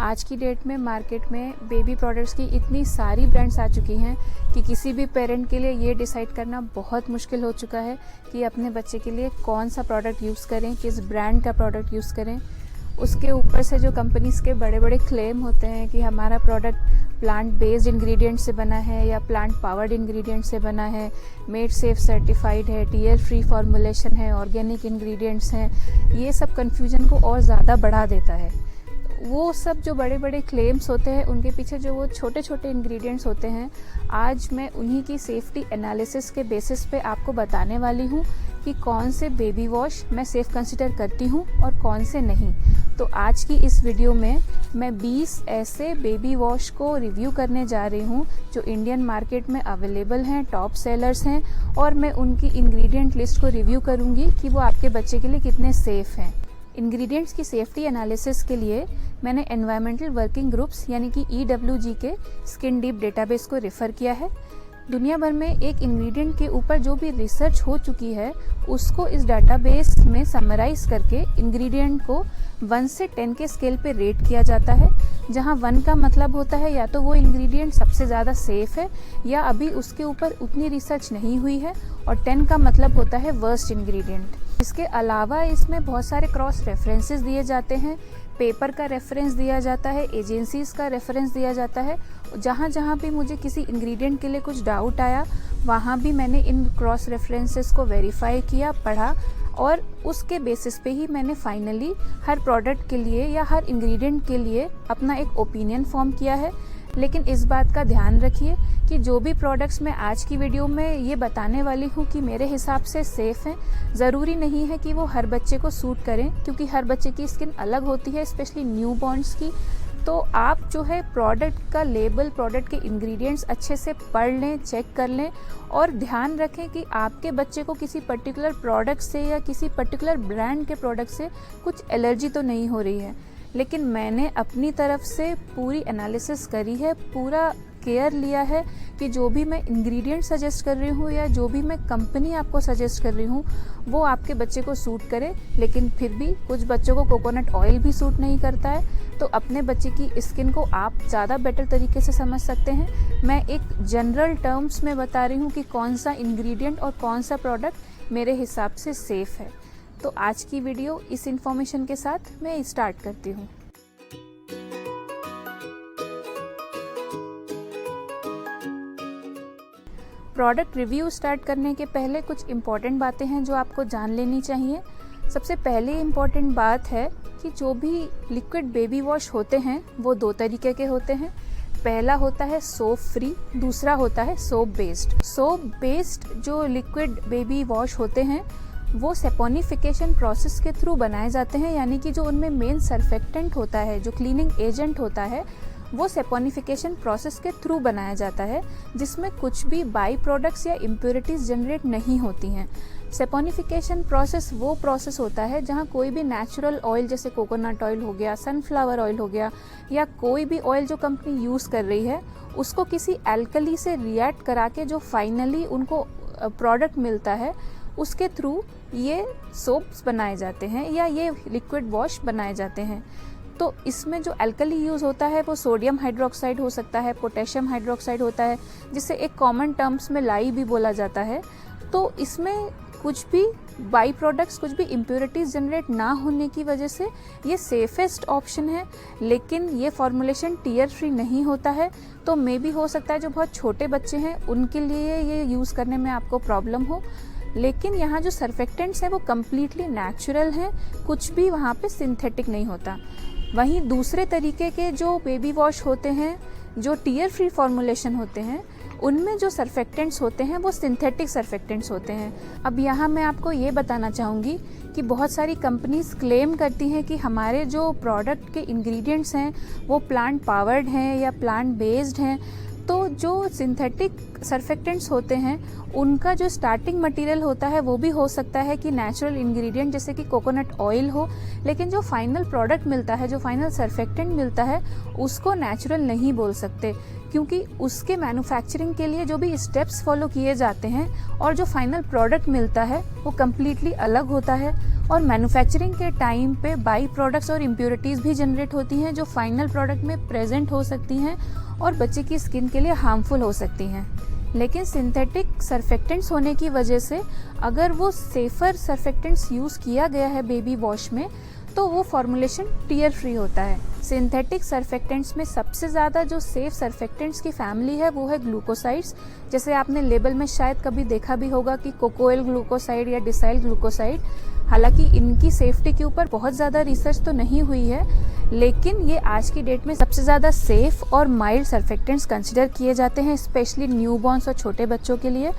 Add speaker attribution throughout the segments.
Speaker 1: आज की डेट में मार्केट में बेबी प्रोडक्ट्स की इतनी सारी ब्रांड्स आ चुकी हैं कि किसी भी पेरेंट के लिए ये डिसाइड करना बहुत मुश्किल हो चुका है कि अपने बच्चे के लिए कौन सा प्रोडक्ट यूज़ करें, किस ब्रांड का प्रोडक्ट यूज़ करें। उसके ऊपर से जो कंपनीज़ के बड़े बड़े क्लेम होते हैं कि हमारा प्रोडक्ट प्लांट बेस्ड इंग्रेडिएंट से बना है या प्लांट पावर्ड इंग्रेडिएंट से बना है, मेड सेफ सर्टिफाइड है, टीयर फ्री फॉर्मुलेशन है, ऑर्गेनिक इंग्रेडिएंट्स हैं, ये सब कन्फ्यूजन को और ज़्यादा बढ़ा देता है। वो सब जो बड़े बड़े क्लेम्स होते हैं उनके पीछे जो वो छोटे छोटे इंग्रेडिएंट्स होते हैं, आज मैं उन्हीं की सेफ्टी एनालिसिस के बेसिस पे आपको बताने वाली हूँ कि कौन से बेबी वॉश मैं सेफ़ कंसिडर करती हूँ और कौन से नहीं। तो आज की इस वीडियो में मैं 20 ऐसे बेबी वॉश को रिव्यू करने जा रही हूँ जो इंडियन मार्केट में अवेलेबल हैं, टॉप सेलर्स हैं, और मैं उनकी इंग्रेडिएंट लिस्ट को रिव्यू करूँगी कि वो आपके बच्चे के लिए कितने सेफ़ हैं। इंग्रेडिएंट्स की सेफ्टी एनालिसिस के लिए मैंने एनवायरमेंटल वर्किंग ग्रुप्स यानी कि EWG के स्किन डीप डेटाबेस को रेफ़र किया है। दुनिया भर में एक इंग्रेडिएंट के ऊपर जो भी रिसर्च हो चुकी है उसको इस डेटाबेस में समराइज करके इंग्रेडिएंट को 1 से 10 के स्केल पे रेट किया जाता है, जहां 1 का मतलब होता है या तो वो इंग्रेडिएंट सबसे ज़्यादा सेफ़ है या अभी उसके ऊपर उतनी रिसर्च नहीं हुई है, और 10 का मतलब होता है वर्स्ट इंग्रेडिएंट। इसके अलावा इसमें बहुत सारे क्रॉस रेफरेंसेस दिए जाते हैं, पेपर का रेफरेंस दिया जाता है, एजेंसीज़ का रेफरेंस दिया जाता है। जहाँ जहाँ भी मुझे किसी इंग्रेडिएंट के लिए कुछ डाउट आया वहाँ भी मैंने इन क्रॉस रेफरेंसेस को वेरीफाई किया, पढ़ा, और उसके बेसिस पे ही मैंने फाइनली हर प्रोडक्ट के लिए या हर इंग्रेडिएंट के लिए अपना एक ओपिनियन फॉर्म किया है। लेकिन इस बात का ध्यान रखिए कि जो भी प्रोडक्ट्स मैं आज की वीडियो में ये बताने वाली हूँ कि मेरे हिसाब से सेफ़ हैं, ज़रूरी नहीं है कि वो हर बच्चे को सूट करें, क्योंकि हर बच्चे की स्किन अलग होती है, स्पेशली न्यूबॉर्न्स की। तो आप जो है प्रोडक्ट का लेबल, प्रोडक्ट के इंग्रेडिएंट्स अच्छे से पढ़ लें, चेक कर लें, और ध्यान रखें कि आपके बच्चे को किसी पर्टिकुलर प्रोडक्ट से या किसी पर्टिकुलर ब्रांड के प्रोडक्ट से कुछ एलर्जी तो नहीं हो रही है। लेकिन मैंने अपनी तरफ से पूरी एनालिसिस करी है, पूरा केयर लिया है कि जो भी मैं इंग्रेडिएंट सजेस्ट कर रही हूँ या जो भी मैं कंपनी आपको सजेस्ट कर रही हूँ वो आपके बच्चे को सूट करे। लेकिन फिर भी कुछ बच्चों को कोकोनट ऑयल भी सूट नहीं करता है, तो अपने बच्चे की स्किन को आप ज़्यादा बेटर तरीके से समझ सकते हैं। मैं एक जनरल टर्म्स में बता रही हूँ कि कौन सा इंग्रेडिएंट और कौन सा प्रोडक्ट मेरे हिसाब से सेफ़ है। तो आज की वीडियो इस इन्फॉर्मेशन के साथ मैं स्टार्ट करती हूँ। प्रोडक्ट रिव्यू स्टार्ट करने के पहले कुछ इम्पॉर्टेंट बातें हैं जो आपको जान लेनी चाहिए। सबसे पहले इम्पॉर्टेंट बात है कि जो भी लिक्विड बेबी वॉश होते हैं वो 2 तरीके के होते हैं। पहला होता है सोप फ्री, दूसरा होता है सोप बेस्ड। सोप बेस्ड जो लिक्विड बेबी वॉश होते हैं वो सेपोनिफिकेशन प्रोसेस के थ्रू बनाए जाते हैं, यानी कि जो उनमें मेन सर्फेक्टेंट होता है, जो क्लीनिंग एजेंट होता है, वो सेपोनिफिकेशन प्रोसेस के थ्रू बनाया जाता है, जिसमें कुछ भी बाई प्रोडक्ट्स या इम्प्योरिटीज़ जनरेट नहीं होती हैं। सेपोनिफिकेशन प्रोसेस वो प्रोसेस होता है जहाँ कोई भी नेचुरल ऑयल जैसे कोकोनट ऑयल हो गया, सनफ्लावर ऑयल हो गया, या कोई भी ऑयल जो कंपनी यूज़ कर रही है उसको किसी एल्कली से रिएक्ट करा के जो फाइनली उनको प्रोडक्ट मिलता है उसके थ्रू ये सोप्स बनाए जाते हैं या ये लिक्विड वॉश बनाए जाते हैं। तो इसमें जो एल्कली यूज़ होता है वो सोडियम हाइड्रोक्साइड हो सकता है, पोटेशियम हाइड्रोक्साइड होता है, जिसे एक कॉमन टर्म्स में लाई भी बोला जाता है। तो इसमें कुछ भी बाई प्रोडक्ट्स, कुछ भी इम्प्योरिटीज़ जनरेट ना होने की वजह से ये सेफेस्ट ऑप्शन है। लेकिन ये फॉर्मुलेशन टीयर फ्री नहीं होता है, तो मे भी हो सकता है जो बहुत छोटे बच्चे हैं उनके लिए ये यूज़ करने में आपको प्रॉब्लम हो। लेकिन यहाँ जो सर्फेक्टेंट्स हैं वो कम्प्लीटली नेचुरल हैं, कुछ भी वहाँ पे सिंथेटिक नहीं होता। वहीं दूसरे तरीके के जो बेबी वॉश होते हैं, जो टीयर फ्री फॉर्मुलेशन होते हैं, उनमें जो सर्फेक्टेंट्स होते हैं वो सिंथेटिक सर्फेक्टेंट्स होते हैं। अब यहाँ मैं आपको ये बताना चाहूँगी कि बहुत सारी कंपनीज क्लेम करती हैं कि हमारे जो प्रोडक्ट के इंग्रेडिएंट्स हैं वो प्लांट पावर्ड हैं या प्लांट बेस्ड हैं। तो जो सिंथेटिक सर्फेक्टेंट्स होते हैं उनका जो स्टार्टिंग मटेरियल होता है वो भी हो सकता है कि नेचुरल इंग्रेडिएंट जैसे कि कोकोनट ऑयल हो, लेकिन जो फाइनल प्रोडक्ट मिलता है, जो फाइनल सर्फेक्टेंट मिलता है, उसको नेचुरल नहीं बोल सकते, क्योंकि उसके मैन्युफैक्चरिंग के लिए जो भी स्टेप्स फॉलो किए जाते हैं और जो फाइनल प्रोडक्ट मिलता है वो कम्प्लीटली अलग होता है। और मैन्युफैक्चरिंग के टाइम पे बाई प्रोडक्ट्स और इम्प्योरिटीज़ भी जनरेट होती हैं जो फाइनल प्रोडक्ट में प्रेजेंट हो सकती हैं और बच्चे की स्किन के लिए हार्मफुल हो सकती हैं। लेकिन सिंथेटिक सर्फेक्टेंट्स होने की वजह से अगर वो सेफ़र सर्फेक्टेंट्स यूज़ किया गया है बेबी वॉश में तो वो फॉर्मुलेशन टीयर फ्री होता है। सिंथेटिक सर्फेक्टेंट्स में सबसे ज़्यादा जो सेफ सर्फेक्टेंट्स की फैमिली है वो है ग्लूकोसाइड्स। जैसे आपने लेबल में शायद कभी देखा भी होगा कि कोकोएल ग्लूकोसाइड या डिसाइल ग्लूकोसाइड। हालांकि इनकी सेफ्टी के ऊपर बहुत ज़्यादा रिसर्च तो नहीं हुई है, लेकिन ये आज की डेट में सबसे ज़्यादा सेफ और माइल्ड सर्फेक्टेंट्स कंसिडर किए जाते हैं, स्पेशली न्यूबॉर्न्स और छोटे बच्चों के लिए।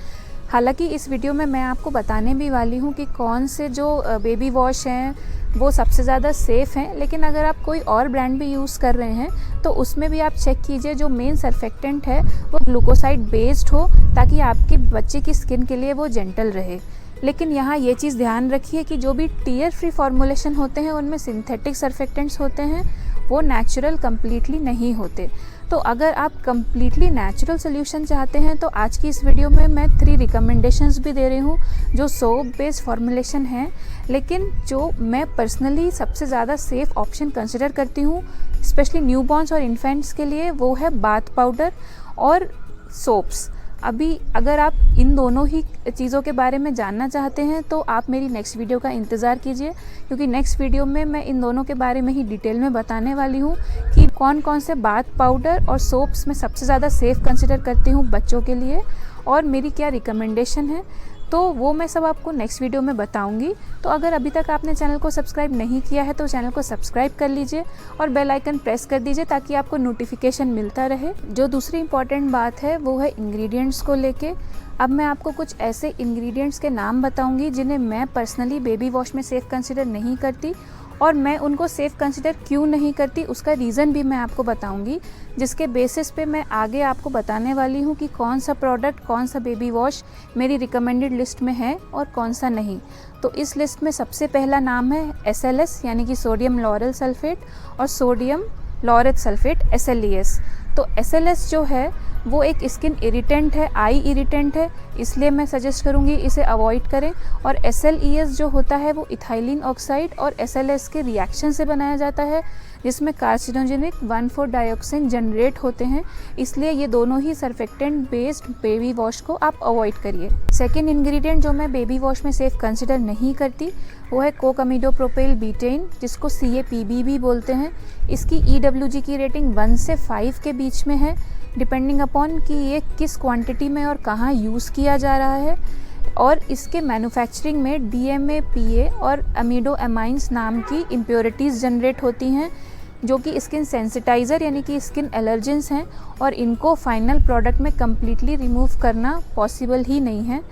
Speaker 1: हालांकि इस वीडियो में मैं आपको बताने भी वाली हूँ कि कौन से जो बेबी वॉश हैं वो सबसे ज़्यादा सेफ़ हैं, लेकिन अगर आप कोई और ब्रांड भी यूज़ कर रहे हैं तो उसमें भी आप चेक कीजिए जो मेन सर्फेक्टेंट है वो ग्लूकोसाइड बेस्ड हो, ताकि आपके बच्चे की स्किन के लिए वो जेंटल रहे। लेकिन यहाँ ये चीज़ ध्यान रखिए कि जो भी टीयर फ्री फॉर्मुलेशन होते हैं उनमें सिंथेटिक सर्फेक्टेंट्स होते हैं, वो नेचुरल कम्प्लीटली नहीं होते। तो अगर आप कम्प्लीटली नेचुरल सोल्यूशन चाहते हैं तो आज की इस वीडियो में मैं 3 रिकमेंडेशंस भी दे रही हूँ जो सोप बेस्ड फॉर्मुलेशन है, लेकिन जो मैं पर्सनली सबसे ज़्यादा सेफ़ ऑप्शन कंसिडर करती हूँ स्पेशली न्यूबॉर्न्स और इन्फेंट्स के लिए, वो है बाथ पाउडर और सोप्स। अभी अगर आप इन दोनों ही चीज़ों के बारे में जानना चाहते हैं तो आप मेरी नेक्स्ट वीडियो का इंतज़ार कीजिए, क्योंकि नेक्स्ट वीडियो में मैं इन दोनों के बारे में ही डिटेल में बताने वाली हूँ कि कौन कौन से बाथ पाउडर और सोप्स में सबसे ज़्यादा सेफ़ कंसिडर करती हूँ बच्चों के लिए और मेरी क्या रिकमेंडेशन है। तो वो मैं सब आपको नेक्स्ट वीडियो में बताऊंगी। तो अगर अभी तक आपने चैनल को सब्सक्राइब नहीं किया है तो चैनल को सब्सक्राइब कर लीजिए और बेल आइकन प्रेस कर दीजिए ताकि आपको नोटिफिकेशन मिलता रहे। जो दूसरी इंपॉर्टेंट बात है वो है इंग्रेडिएंट्स को लेके। अब मैं आपको कुछ ऐसे इंग्रेडिएंट्स के नाम बताऊंगी जिन्हें मैं पर्सनली बेबी वॉश में सेफ़ कंसिडर नहीं करती, और मैं उनको सेफ़ कंसिडर क्यों नहीं करती उसका रीज़न भी मैं आपको बताऊंगी, जिसके बेसिस पे मैं आगे आपको बताने वाली हूँ कि कौन सा प्रोडक्ट, कौन सा बेबी वॉश मेरी रिकमेंडेड लिस्ट में है और कौन सा नहीं। तो इस लिस्ट में सबसे पहला नाम है SLS यानी कि सोडियम लॉरेल सल्फेट और सोडियम लॉरेट सल्फेट SLES। तो SLS जो है वो एक स्किन इरिटेंट है, आई इरिटेंट है, इसलिए मैं सजेस्ट करूँगी इसे अवॉइड करें। और SLES जो होता है वो इथाइलिन ऑक्साइड और SLS के रिएक्शन से बनाया जाता है, जिसमें कार्सिनोजेनिक 1,4-डाइऑक्सिन जनरेट होते हैं, इसलिए ये दोनों ही सर्फेक्टेंट बेस्ड बेबी वॉश को आप अवॉइड करिए। सेकेंड इंग्रेडिएंट जो मैं बेबी वॉश में सेफ़ कंसिडर नहीं करती वो है कोकामिडोप्रोपाइल बीटेन, जिसको CAPB भी बोलते हैं। इसकी EWG की रेटिंग 1 से 5 के बीच में है, डिपेंडिंग अपॉन कि ये किस क्वांटिटी में और कहाँ यूज़ किया जा रहा है। और इसके मैन्युफैक्चरिंग में DMA, PA और अमीडो अमाइंस नाम की इम्प्योरिटीज़ जनरेट होती हैं जो कि स्किन सेंसिटाइज़र यानी कि स्किन एलर्जेंस हैं, और इनको फाइनल प्रोडक्ट में कम्प्लीटली रिमूव करना पॉसिबल ही नहीं है।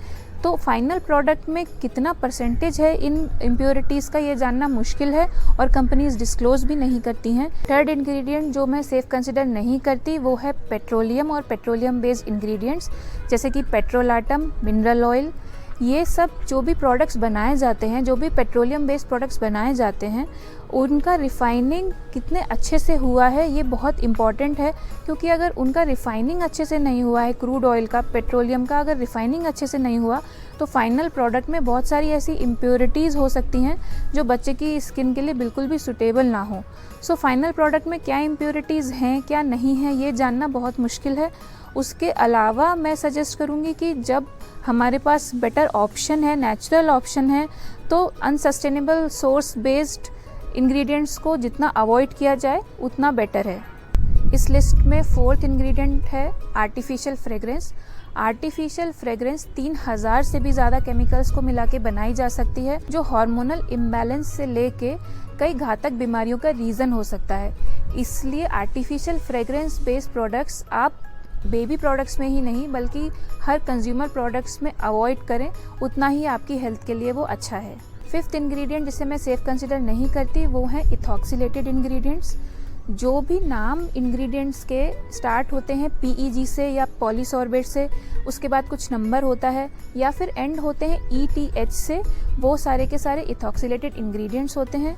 Speaker 1: तो फाइनल प्रोडक्ट में कितना परसेंटेज है इन इम्प्योरिटीज़ का ये जानना मुश्किल है और कंपनीज डिस्क्लोज भी नहीं करती हैं। थर्ड इंग्रेडिएंट जो मैं सेफ़ कंसिडर नहीं करती वो है पेट्रोलियम और पेट्रोलियम बेस्ड इंग्रेडिएंट्स, जैसे कि पेट्रोलाटम, मिनरल ऑयल। ये सब जो भी प्रोडक्ट्स बनाए जाते हैं, जो भी पेट्रोलियम बेस्ड प्रोडक्ट्स बनाए जाते हैं, उनका रिफ़ाइनिंग कितने अच्छे से हुआ है ये बहुत इम्पॉर्टेंट है, क्योंकि अगर उनका रिफ़ाइनिंग अच्छे से नहीं हुआ है, क्रूड ऑयल का, पेट्रोलियम का अगर रिफ़ाइनिंग अच्छे से नहीं हुआ तो फाइनल प्रोडक्ट में बहुत सारी ऐसी इम्प्योरिटीज़ हो सकती हैं जो बच्चे की स्किन के लिए बिल्कुल भी सूटेबल ना हो। सो फाइनल प्रोडक्ट में क्या इम्प्योरिटीज़ हैं, क्या नहीं है, ये जानना बहुत मुश्किल है। उसके अलावा मैं सजेस्ट करूँगी कि जब हमारे पास बेटर ऑप्शन है, नेचुरल ऑप्शन है, तो अनसस्टेनेबल सोर्स बेस्ड इंग्रेडिएंट्स को जितना अवॉइड किया जाए उतना बेटर है। इस लिस्ट में फोर्थ इंग्रेडिएंट है आर्टिफिशियल फ्रेग्रेंस। आर्टिफिशियल फ्रेग्रेंस 3000 से भी ज़्यादा केमिकल्स को मिला के बनाई जा सकती है, जो हार्मोनल इम्बैलेंस से लेके कई घातक बीमारियों का रीज़न हो सकता है। इसलिए आर्टिफिशियल फ्रेग्रेंस बेस्ड प्रोडक्ट्स आप बेबी प्रोडक्ट्स में ही नहीं बल्कि हर कंज्यूमर प्रोडक्ट्स में अवॉइड करें, उतना ही आपकी हेल्थ के लिए वो अच्छा है। फिफ्थ इंग्रेडिएंट जिसे मैं सेफ़ कंसिडर नहीं करती वो है इथॉक्सिलेटेड इंग्रेडिएंट्स। जो भी नाम इंग्रेडिएंट्स के स्टार्ट होते हैं PEG से या पॉलीसॉर्बेट से, उसके बाद कुछ नंबर होता है, या फिर एंड होते हैं ETH से, वो सारे के सारे इथॉक्सिलेटेड इंग्रेडिएंट्स होते हैं।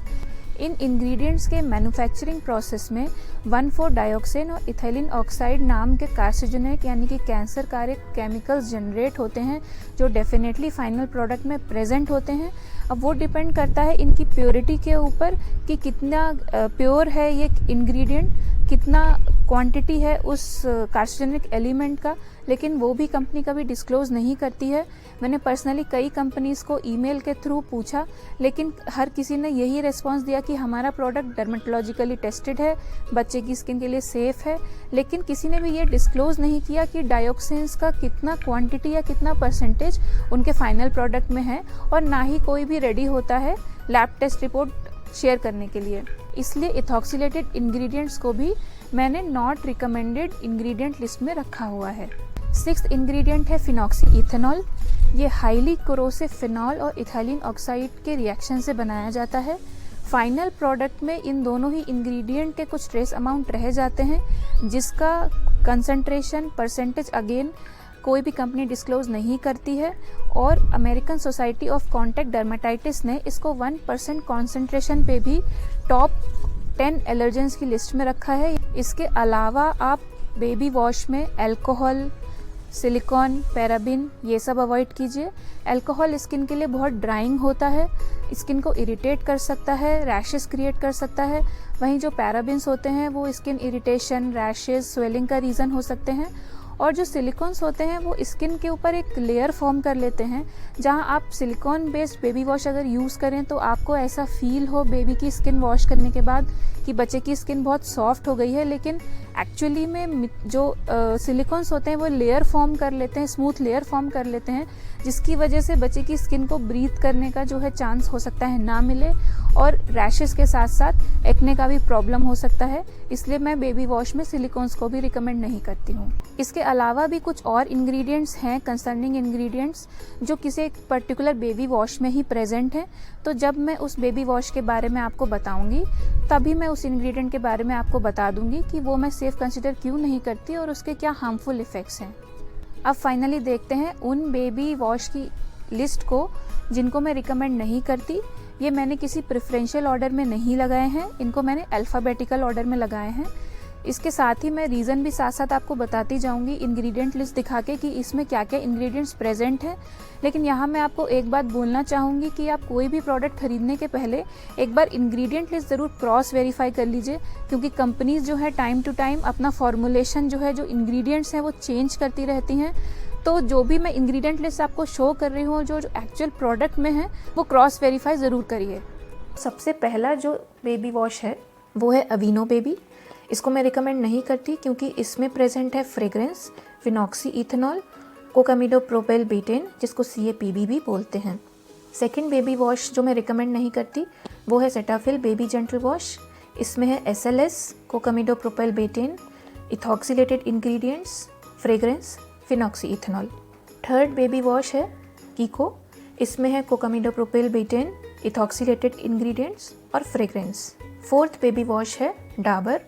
Speaker 1: इन इंग्रेडिएंट्स के मैन्युफैक्चरिंग प्रोसेस में 1,4-डाइऑक्सेन और इथाइलिन ऑक्साइड नाम के कार्सिनोजेनिक यानी कि कैंसर कारक केमिकल्स जनरेट होते हैं, जो डेफिनेटली फाइनल प्रोडक्ट में प्रेजेंट होते हैं। अब वो डिपेंड करता है इनकी प्योरिटी के ऊपर कि कितना प्योर है ये इंग्रेडिएंट, कितना क्वांटिटी है उस कार्सिनोजेनिक एलिमेंट का, लेकिन वो भी कंपनी कभी डिस्क्लोज़ नहीं करती है। मैंने पर्सनली कई कंपनीज़ को ईमेल के थ्रू पूछा, लेकिन हर किसी ने यही रिस्पांस दिया कि हमारा प्रोडक्ट डर्मेटोलॉजिकली टेस्टेड है, बच्चे की स्किन के लिए सेफ़ है, लेकिन किसी ने भी ये डिस्क्लोज़ नहीं किया कि डाइऑक्सिन्स का कितना क्वांटिटी या कितना परसेंटेज उनके फाइनल प्रोडक्ट में है, और ना ही कोई भी रेडी होता है लैब टेस्ट रिपोर्ट शेयर करने के लिए। इसलिए इथॉक्सिलेटेड इंग्रेडिएंट्स को भी मैंने नॉट रिकमेंडेड इंग्रेडिएंट लिस्ट में रखा हुआ है। 6th इंग्रेडिएंट है फिनॉक्सी इथेनॉल। ये हाईली कोरोसिव फिनॉल और इथाइलिन ऑक्साइड के रिएक्शन से बनाया जाता है। फाइनल प्रोडक्ट में इन दोनों ही इंग्रेडिएंट के कुछ ट्रेस अमाउंट रह जाते हैं, जिसका कंसंट्रेशन परसेंटेज अगेन कोई भी कंपनी डिस्क्लोज नहीं करती है, और American society of contact dermatitis ने इसको 1% कॉन्सेंट्रेशन पे भी टॉप 10 एलर्जेंस की लिस्ट में रखा है। इसके अलावा आप बेबी वॉश में अल्कोहल, सिलिकॉन, पैराबिन ये सब अवॉइड कीजिए। अल्कोहल स्किन के लिए बहुत ड्राइंग होता है, स्किन को इरिटेट कर सकता है, रैशेस क्रिएट कर सकता है। वहीं जो पैराबिन्स होते हैं वो स्किन इरिटेशन, रैशेस, स्वेलिंग का रीज़न हो सकते हैं। और जो सिलिकॉन्स होते हैं वो स्किन के ऊपर एक लेयर फॉर्म कर लेते हैं। जहां आप सिलिकॉन बेस्ड बेबी वॉश अगर यूज़ करें तो आपको ऐसा फील हो बेबी की स्किन वॉश करने के बाद कि बच्चे की स्किन बहुत सॉफ्ट हो गई है, लेकिन एक्चुअली में जो सिलिकॉन्स होते हैं वो लेयर फॉर्म कर लेते हैं, स्मूथ लेयर फॉर्म कर लेते हैं, जिसकी वजह से बच्चे की स्किन को ब्रीथ करने का जो है चांस हो सकता है ना मिले, और रैशेस के साथ साथ एक्ने का भी प्रॉब्लम हो सकता है। इसलिए मैं बेबी वॉश में सिलिकॉन्स को भी रिकमेंड नहीं करती हूँ। इसके अलावा भी कुछ और इंग्रेडिएंट्स हैं, कंसर्निंग इंग्रेडिएंट्स, जो किसी एक पर्टिकुलर बेबी वॉश में ही प्रेजेंट हैं। तो जब मैं उस बेबी वॉश के बारे में आपको बताऊंगी तभी मैं उस इंग्रेडिएंट के बारे में आपको बता दूंगी कि वो मैं सेफ कंसिडर क्यों नहीं करती और उसके क्या हार्मफुल इफ़ेक्ट्स हैं। अब फाइनली देखते हैं उन बेबी वॉश की लिस्ट को जिनको मैं रिकमेंड नहीं करती। ये मैंने किसी प्रेफरेंशियल ऑर्डर में नहीं लगाए हैं, इनको मैंने अल्फ़ाबेटिकल ऑर्डर में लगाए हैं। इसके साथ ही मैं रीज़न भी साथ साथ आपको बताती जाऊंगी इंग्रेडिएंट लिस्ट दिखा के कि इसमें क्या क्या इंग्रेडिएंट्स प्रेजेंट हैं। लेकिन यहाँ मैं आपको एक बात बोलना चाहूँगी कि आप कोई भी प्रोडक्ट खरीदने के पहले एक बार इंग्रेडिएंट लिस्ट ज़रूर क्रॉस वेरीफाई कर लीजिए, क्योंकि कंपनीज जो है टाइम टू टाइम अपना फॉर्मुलेशन जो है, जो इंग्रेडिएंट्स हैं वो चेंज करती रहती हैं। तो जो भी मैं इंग्रेडिएंट लिस्ट आपको शो कर रही हूँ, जो एक्चुअल प्रोडक्ट में है, वो क्रॉस वेरीफाई ज़रूर करिए। सबसे पहला जो बेबी वॉश है वो है अवीनो बेबी। इसको मैं रिकमेंड नहीं करती क्योंकि इसमें प्रेजेंट है fragrance, phenoxyethanol, cocamidopropyl betaine, जिसको CAPB भी बोलते हैं। सेकंड बेबी वॉश जो मैं रिकमेंड नहीं करती वो है सेटाफिल बेबी जेंटल वॉश। इसमें है SLS, cocamidopropyl betaine, ethoxylated ingredients, fragrance, phenoxyethanol. Third baby wash है कीको। इसमें है cocamidopropyl betaine, ethoxylated ingredients और फ्रेग्रेंस। फोर्थ बेबी वॉश है डाबर।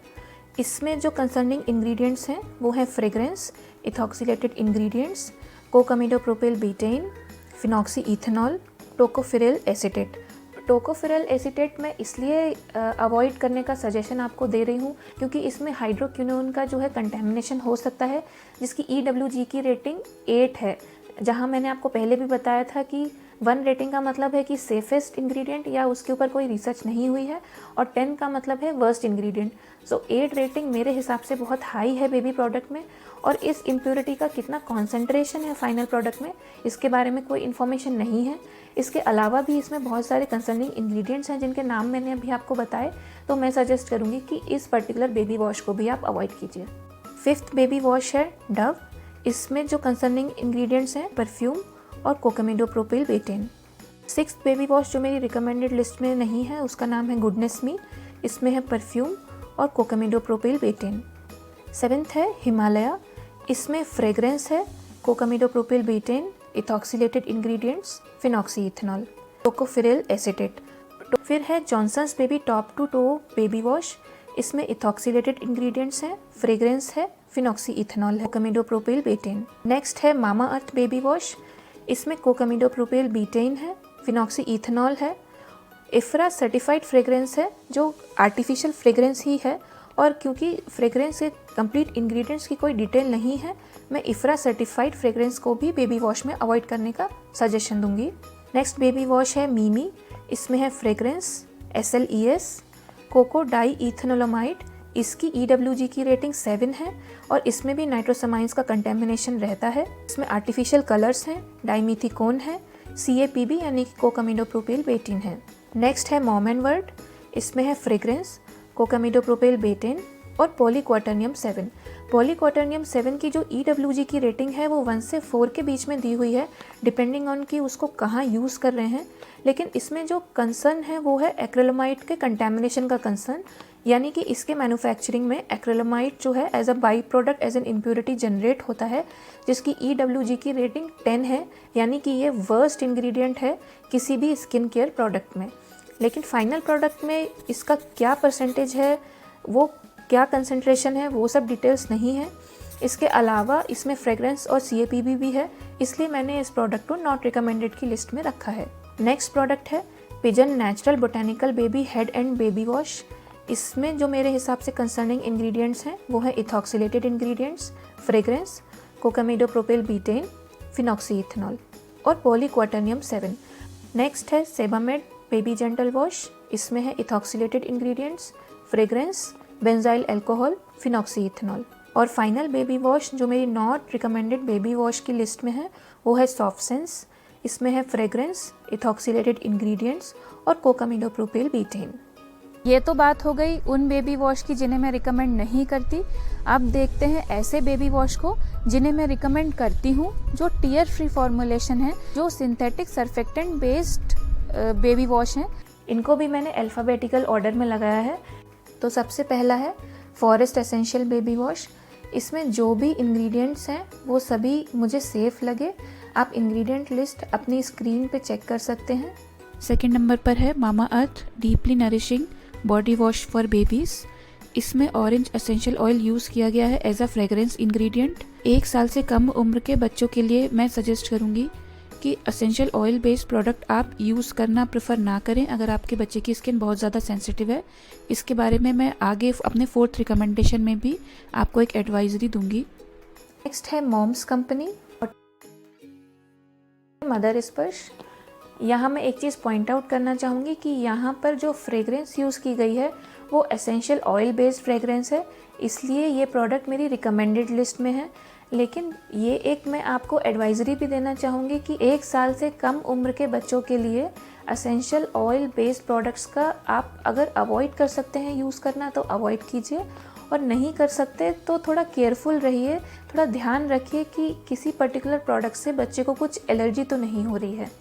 Speaker 1: इसमें जो कंसर्निंग इंग्रेडिएंट्स हैं वो है fragrance, ethoxylated ingredients, cocamidopropyl betaine, phenoxyethanol, tocopheryl acetate. Tocopheryl acetate मैं इसलिए अवॉइड करने का सजेशन आपको दे रही हूँ क्योंकि इसमें हाइड्रोक्विनोन का जो है कंटेमिनेशन हो सकता है, जिसकी EWG की रेटिंग 8 है, जहाँ मैंने आपको पहले भी बताया था कि 1 रेटिंग का मतलब है कि सेफेस्ट इंग्रेडिएंट या उसके ऊपर कोई रिसर्च नहीं हुई है, और 10 का मतलब है वर्स्ट इंग्रेडिएंट। सो 8 रेटिंग मेरे हिसाब से बहुत हाई है बेबी प्रोडक्ट में, और इस इम्प्योरिटी का कितना कॉन्सेंट्रेशन है फाइनल प्रोडक्ट में इसके बारे में कोई इन्फॉर्मेशन नहीं है। इसके अलावा भी इसमें बहुत सारे कंसर्निंग इंग्रेडिएंट्स हैं जिनके नाम मैंने अभी आपको बताए, तो मैं सजेस्ट करूँगी कि इस पर्टिकुलर बेबी वॉश को भी आप अवॉइड कीजिए। फिफ्थ बेबी वॉश है डव। इसमें जो कंसर्निंग इंग्रेडिएंट्स हैं परफ्यूम और cocamidopropyl betaine. Sixth baby wash जो मेरी रिकमेंडेड लिस्ट में नहीं है उसका नाम है गुडनेस मी। इसमें है परफ्यूम और कोकामिडो प्रोपेल बेटेन। सेवेंथ है हिमालया। इसमें फ्रेग्रेंस है, cocamidopropyl betaine, ethoxylated ingredients, phenoxyethanol, tocopheryl acetate. फिर है Johnson's baby top to toe baby wash. इसमें इथॉक्सिलेटेड इंग्रेडिएंट्स हैं, फ्रेग्रेंस है, फिनॉक्सी इथेनॉल है, कोकामिडो प्रोपेल बेटेन। नेक्स्ट है मामा अर्थ बेबी वॉश। इसमें कोकामिडो प्रोपेल बेटेन है, फिनॉक्सी इथेनॉल है, इफ्रा सर्टिफाइड फ्रेग्रेंस है, जो आर्टिफिशियल फ्रेग्रेंस ही है, और क्योंकि फ्रेग्रेंस के कंप्लीट इंग्रेडिएंट्स की कोई डिटेल नहीं है, मैं इफ्रा सर्टिफाइड फ्रेग्रेंस को भी बेबी वॉश में अवॉइड करने का सजेशन दूंगी। नेक्स्ट बेबी वॉश है मीमी। इसमें है फ्रेग्रेंस SLES कोको डाई इथेनोलामाइड। इसकी EWG की रेटिंग 7 है और इसमें भी नाइट्रोसामाइंस का कंटेमिनेशन रहता है। इसमें आर्टिफिशियल कलर्स हैं, डाइमीथिकोन है, CAPB यानी कि कोकामिडोप्रोपिल बेटेन है। नेक्स्ट है मॉम एंड वर्ड। इसमें है फ्रेग्रेंस कोकामिडोप्रोपिल बेटेन और पॉलीक्वाटर्नियम 7। पॉलीक्वाटर्नियम 7 की जो EWG की रेटिंग है वो 1 से 4 के बीच में दी हुई है, डिपेंडिंग ऑन कि उसको कहाँ यूज़ कर रहे हैं। लेकिन इसमें जो कंसर्न है वो है एक्रिलामाइड के कंटेमिनेशन का कंसर्न, यानी कि इसके मैन्युफैक्चरिंग में एक्रिलामाइड जो है as a by product as an impurity generate होता है, जिसकी EWG की रेटिंग 10 है, यानी कि ये वर्स्ट इंग्रेडिएंट है किसी भी स्किन केयर प्रोडक्ट में। लेकिन फाइनल प्रोडक्ट में इसका क्या परसेंटेज है, वो क्या कंसंट्रेशन है, वो सब डिटेल्स नहीं है। इसके अलावा इसमें फ्रेग्रेंस और CAPB भी है, इसलिए मैंने इस प्रोडक्ट को नॉट रिकमेंडेड की लिस्ट में रखा है। नेक्स्ट प्रोडक्ट है pigeon natural botanical baby head and baby wash. इसमें जो मेरे हिसाब से कंसर्निंग इंग्रेडिएंट्स हैं वो है इथॉक्सिलेटेड इंग्रेडिएंट्स, फ्रेग्रेंस कोकामिडोप्रोपिल बीटेन, फिनॉक्सीइथेनॉल और पॉलीक्वाटर्नियम 7। नेक्स्ट है सेबामेड बेबी जेंटल वॉश। इसमें है इथॉक्सिलेटेड इंग्रेडिएंट्स, फ्रेग्रेंस बेंजाइल अल्कोहल, फिनॉक्सीइथेनॉल। और फाइनल बेबी वॉश जो मेरी नॉट रिकमेंडेड बेबी वॉश की लिस्ट में है वो है सॉफ्ट सेंस। इसमें है फ्रेग्रेंस, इथॉक्सिलेटेड इंग्रेडिएंट्स और कोकामिडोप्रोपिल बीटेन। ये तो बात हो गई उन बेबी वॉश की जिन्हें मैं रिकमेंड नहीं करती। अब देखते हैं ऐसे बेबी वॉश को जिन्हें मैं रिकमेंड करती हूँ, जो टीयर फ्री फॉर्मुलेशन है, जो synthetic surfactant based baby wash हैं। इनको भी मैंने अल्फ़ाबेटिकल ऑर्डर में लगाया है। तो सबसे पहला है फॉरेस्ट एसेंशियल बेबी वॉश। इसमें जो भी इंग्रेडिएंट्स हैं वो सभी मुझे सेफ़ लगे। आप इंग्रेडिएंट लिस्ट अपनी स्क्रीन पे चेक कर सकते हैं।
Speaker 2: सेकंड नंबर पर है Mamaearth deeply nourishing body wash for babies. इसमें ऑरेंज एसेंशियल ऑयल यूज़ किया गया है एज अ फ्रेग्रेंस इंग्रेडिएंट। 1 साल से कम उम्र के बच्चों के लिए मैं सजेस्ट करूँगी कि एसेंशियल ऑयल बेस्ड प्रोडक्ट आप यूज़ करना प्रेफर ना करें अगर आपके बच्चे की स्किन बहुत ज़्यादा सेंसिटिव है। इसके बारे में मैं आगे अपने 4th रिकमेंडेशन में भी आपको एक एडवाइजरी दूंगी।
Speaker 1: नेक्स्ट है मॉम्स कंपनी और मदर स्पर्श। यहाँ मैं एक चीज़ पॉइंट आउट करना चाहूँगी कि यहाँ पर जो फ्रेग्रेंस यूज़ की गई है वो एसेंशियल ऑयल बेस्ड फ्रेग्रेंस है, इसलिए ये प्रोडक्ट मेरी रिकमेंडेड लिस्ट में है। लेकिन ये एक मैं आपको एडवाइजरी भी देना चाहूँगी कि 1 साल से कम उम्र के बच्चों के लिए एसेंशियल ऑयल बेस्ड प्रोडक्ट्स का आप अगर अवॉइड कर सकते हैं यूज़ करना तो अवॉइड कीजिए, और नहीं कर सकते तो थोड़ा केयरफुल रहिए, थोड़ा ध्यान रखिए कि किसी पर्टिकुलर प्रोडक्ट से बच्चे को कुछ एलर्जी तो नहीं हो रही है।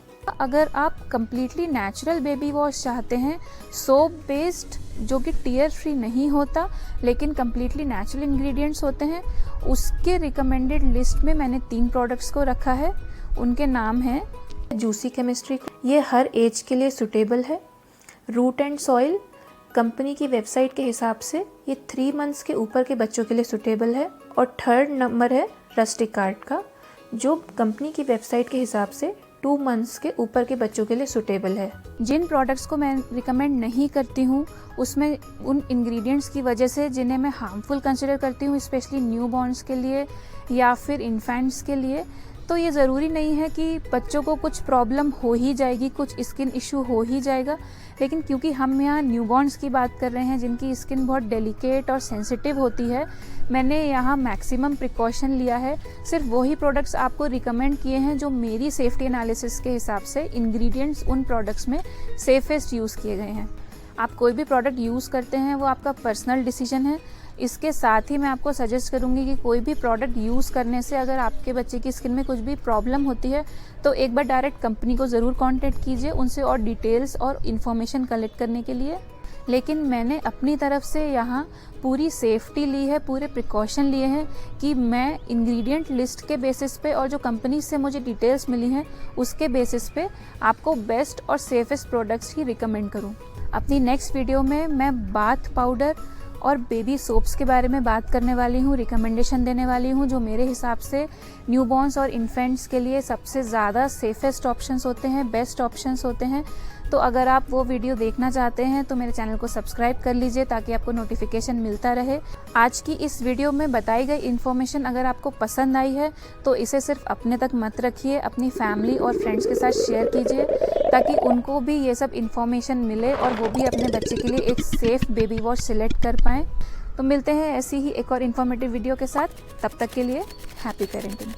Speaker 1: अगर आप कम्प्लीटली नेचुरल बेबी वॉश चाहते हैं, सोप बेस्ड, जो कि टीयर फ्री नहीं होता लेकिन कम्प्लीटली नेचुरल इंग्रेडिएंट्स होते हैं, उसके रिकमेंडेड लिस्ट में मैंने 3 प्रोडक्ट्स को रखा है। उनके नाम हैं जूसी केमिस्ट्री, ये हर एज के लिए सूटेबल है। रूट एंड सॉइल, कंपनी की वेबसाइट के हिसाब से ये 3 मंथ्स के ऊपर के बच्चों के लिए सूटेबल है। और 3rd नंबर है रस्टिक आर्ट का, जो कंपनी की वेबसाइट के हिसाब से 2 मंथ्स के ऊपर के बच्चों के लिए सूटेबल है। जिन प्रोडक्ट्स को मैं रिकमेंड नहीं करती हूँ उसमें उन इंग्रेडिएंट्स की वजह से जिन्हें मैं हार्मफुल कंसिडर करती हूँ, स्पेशली न्यूबॉर्न्स के लिए या फिर इन्फेंट्स के लिए, तो ये ज़रूरी नहीं है कि बच्चों को कुछ प्रॉब्लम हो ही जाएगी, कुछ स्किन इशू हो ही जाएगा। लेकिन क्योंकि हम यहाँ न्यूबॉर्न्स की बात कर रहे हैं जिनकी स्किन बहुत डेलिकेट और सेंसिटिव होती है, मैंने यहाँ मैक्सिमम प्रिकॉशन लिया है। सिर्फ वही प्रोडक्ट्स आपको रिकमेंड किए हैं जो मेरी सेफ्टी एनालिसिस के हिसाब से इंग्रेडिएंट्स उन प्रोडक्ट्स में सेफेस्ट यूज़ किए गए हैं। आप कोई भी प्रोडक्ट यूज़ करते हैं वो आपका पर्सनल डिसीजन है। इसके साथ ही मैं आपको सजेस्ट करूंगी कि कोई भी प्रोडक्ट यूज़ करने से अगर आपके बच्चे की स्किन में कुछ भी प्रॉब्लम होती है तो एक बार डायरेक्ट कंपनी को ज़रूर कांटेक्ट कीजिए उनसे और डिटेल्स और इन्फॉर्मेशन कलेक्ट करने के लिए। लेकिन मैंने अपनी तरफ से यहाँ पूरी सेफ्टी ली है, पूरे प्रिकॉशन लिए हैं कि मैं इंग्रेडिएंट लिस्ट के बेसिस पे और जो कंपनी से मुझे डिटेल्स मिली हैं उसके बेसिस पे आपको बेस्ट और सेफेस्ट प्रोडक्ट्स ही रिकमेंड करूँ। अपनी नेक्स्ट वीडियो में मैं बाथ पाउडर और बेबी सोप्स के बारे में बात करने वाली हूँ, रिकमेंडेशन देने वाली हूँ, जो मेरे हिसाब से न्यूबॉर्न्स और इन्फेंट्स के लिए सबसे ज़्यादा सेफेस्ट ऑप्शंस होते हैं, बेस्ट ऑप्शंस होते हैं। तो अगर आप वो वीडियो देखना चाहते हैं तो मेरे चैनल को सब्सक्राइब कर लीजिए ताकि आपको नोटिफिकेशन मिलता रहे। आज की इस वीडियो में बताई गई इन्फॉर्मेशन अगर आपको पसंद आई है तो इसे सिर्फ अपने तक मत रखिए, अपनी फैमिली और फ्रेंड्स के साथ शेयर कीजिए ताकि उनको भी ये सब इन्फॉर्मेशन मिले और वो भी अपने बच्चे के लिए एक सेफ़ बेबी वॉश सिलेक्ट कर पाएँ। तो मिलते हैं ऐसी ही एक और इन्फॉर्मेटिव वीडियो के साथ, तब तक के लिए हैप्पी पेरेंटिंग।